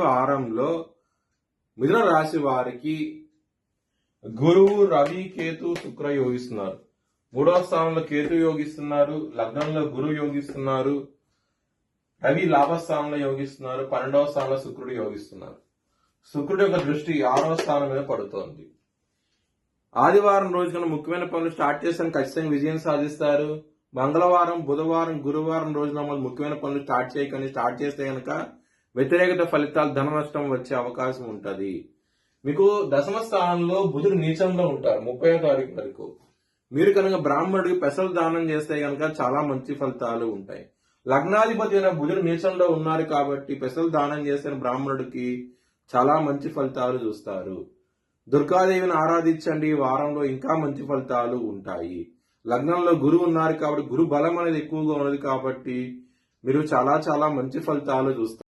వారంలో మిథున రాశి వారికి గురువు, రవి, కేతు, శుక్ర యోగిస్తున్నారు. 3వ స్థానంలో కేతు యోగిస్తున్నారు, లగ్నంలో గురువు యోగిస్తున్నారు, రవి లాభస్థానంలో యోగిస్తున్నారు, 12వ స్థానంలో శుక్రుడు యోగిస్తున్నారు. శుక్రుడి యొక్క దృష్టి 6వ స్థానం మీద పడుతోంది. ఆదివారం రోజు కన్నా ముఖ్యమైన పనులు స్టార్ట్ చేసాను, ఖచ్చితంగా విజయం సాధిస్తారు. మంగళవారం, బుధవారం, గురువారం రోజున ముఖ్యమైన పనులు స్టార్ట్ చేస్తే కనుక వ్యతిరేకత ఫలితాలు, ధన నష్టం వచ్చే అవకాశం ఉంటుంది. మీకు దశమ స్థానంలో బుధుడు నీచంలో ఉంటారు 30వ తారీఖు వరకు. మీరు కనుక బ్రాహ్మణుడికి పెసలు దానం చేస్తే కనుక చాలా మంచి ఫలితాలు ఉంటాయి. లగ్నాధిపతి అయిన బుధుడు నీచంలో ఉన్నారు కాబట్టి పెసలు దానం చేసిన బ్రాహ్మణుడికి చాలా మంచి ఫలితాలు చూస్తారు. దుర్గాదేవిని ఆరాధించండి, ఈ వారంలో ఇంకా మంచి ఫలితాలు ఉంటాయి. లగ్నంలో గురువు ఉన్నారు కాబట్టి గురు బలం అనేది ఎక్కువగా ఉన్నది కాబట్టి మీరు చాలా చాలా మంచి ఫలితాలు చూస్తారు.